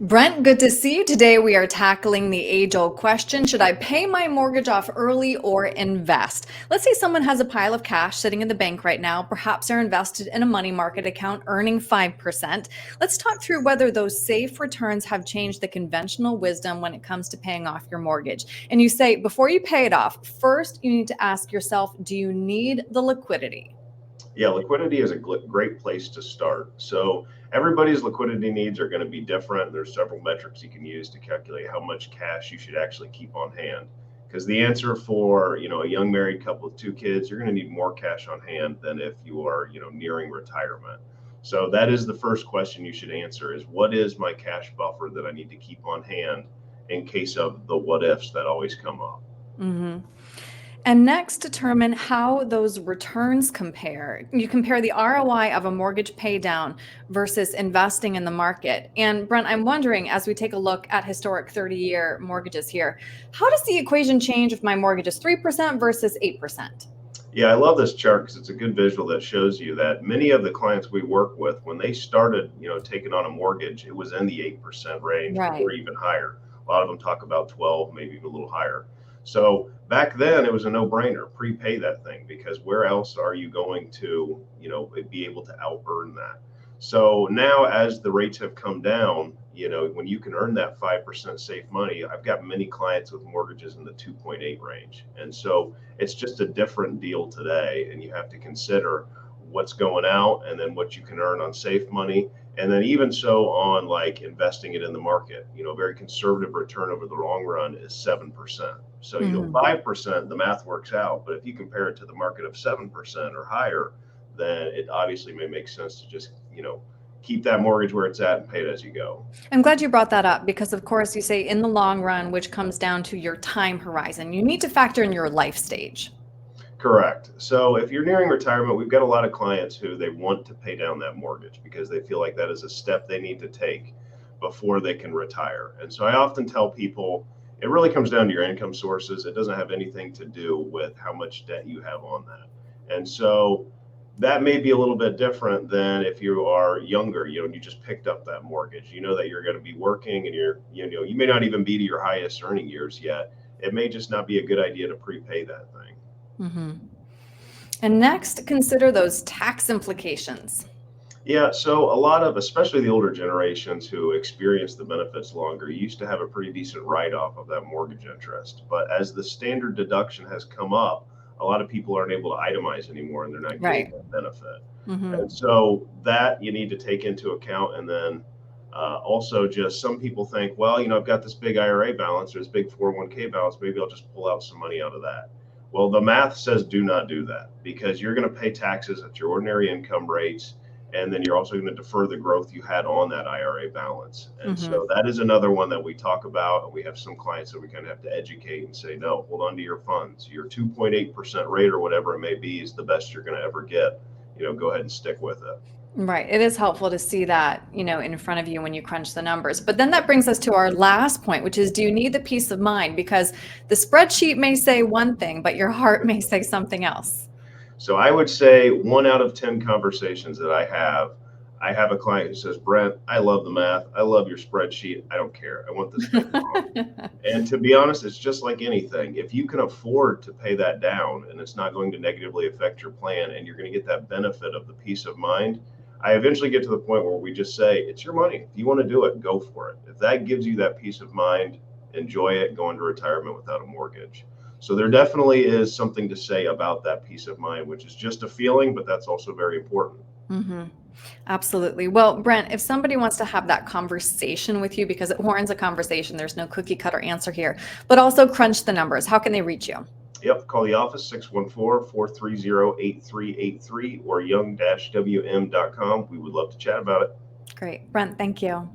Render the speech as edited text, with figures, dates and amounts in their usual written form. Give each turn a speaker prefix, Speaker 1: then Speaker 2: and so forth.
Speaker 1: Brent, good to see you. Today we are tackling the age-old question, should I pay my mortgage off early or invest? Let's say someone has a pile of cash sitting in the bank right now. Perhaps they're invested in a money market account earning 5%. Let's talk through whether those safe returns have changed the conventional wisdom when it comes to paying off your mortgage. And you say, before you pay it off, first you need to ask yourself, do you need the liquidity?
Speaker 2: Yeah, liquidity is a great place to start. So everybody's liquidity needs are going to be different. There's several metrics you can use to calculate how much cash you should actually keep on hand. Because the answer for, a young married couple with two kids, you're going to need more cash on hand than if you are, nearing retirement. So that is the first question you should answer is what is my cash buffer that I need to keep on hand in case of the what ifs that always come up.
Speaker 1: Mm-hmm. And next, determine how those returns compare. You compare the ROI of a mortgage pay down versus investing in the market. And Brent, I'm wondering, as we take a look at historic 30-year mortgages here, how does the equation change if my mortgage is 3% versus 8%?
Speaker 2: Yeah, I love this chart because it's a good visual that shows you that many of the clients we work with, when they started, taking on a mortgage, it was in the 8% range or
Speaker 1: Right.
Speaker 2: even higher. A lot of them talk about 12, maybe even a little higher. So back then it was a no-brainer, prepay that thing because where else are you going to, be able to out earn that? So now as the rates have come down, when you can earn that 5% safe money, I've got many clients with mortgages in the 2.8 range. And so it's just a different deal today. And you have to consider what's going out and then what you can earn on safe money. And then even so on like investing it in the market, very conservative return over the long run is 7%. So,
Speaker 1: Mhm.
Speaker 2: 5%, the math works out. But if you compare it to the market of 7% or higher, then it obviously may make sense to just, keep that mortgage where it's at and pay it as you go.
Speaker 1: I'm glad you brought that up because, of course, you say in the long run, which comes down to your time horizon. You need to factor in your life stage.
Speaker 2: Correct. So if you're nearing retirement, we've got a lot of clients who they want to pay down that mortgage because they feel like that is a step they need to take before they can retire. And so I often tell people it really comes down to your income sources. It doesn't have anything to do with how much debt you have on that. And so that may be a little bit different than if you are younger, and you just picked up that mortgage. You know that you're going to be working and you may not even be to your highest earning years yet. It may just not be a good idea to prepay that thing.
Speaker 1: Mhm. And next, consider those tax implications.
Speaker 2: Yeah, so a lot of, especially the older generations who experience the benefits longer, used to have a pretty decent write-off of that mortgage interest. But as the standard deduction has come up, a lot of people aren't able to itemize anymore and they're not getting
Speaker 1: Right.
Speaker 2: that benefit.
Speaker 1: Hmm.
Speaker 2: And so that you need to take into account. And then also just some people think, well, I've got this big IRA balance or this big 401k balance, maybe I'll just pull out some money out of that. Well, the math says do not do that because you're going to pay taxes at your ordinary income rates and then you're also going to defer the growth you had on that IRA balance. And
Speaker 1: Hmm.
Speaker 2: so that is another one that we talk about. And we have some clients that we kind of have to educate and say, no, hold on to your funds. Your 2.8% rate or whatever it may be is the best you're going to ever get. Go ahead and stick with it.
Speaker 1: Right. It is helpful to see that, in front of you when you crunch the numbers. But then that brings us to our last point, which is, do you need the peace of mind? Because the spreadsheet may say one thing, but your heart may say something else.
Speaker 2: So I would say 1 out of 10 conversations that I have a client who says, Brent, I love the math. I love your spreadsheet. I don't care. I want this thing gone. And to be honest, it's just like anything. If you can afford to pay that down and it's not going to negatively affect your plan and you're going to get that benefit of the peace of mind, I eventually get to the point where we just say, it's your money. If you want to do it, go for it. If that gives you that peace of mind, enjoy it, go into retirement without a mortgage. So there definitely is something to say about that peace of mind, which is just a feeling, but that's also very important.
Speaker 1: Hmm. Absolutely. Well, Brent, if somebody wants to have that conversation with you, because it warrants a conversation, there's no cookie cutter answer here, but also crunch the numbers, how can they reach you?
Speaker 2: Yep, call the office 614-430-8383 or young-wm.com. We would love to chat about it.
Speaker 1: Great. Brent, thank you.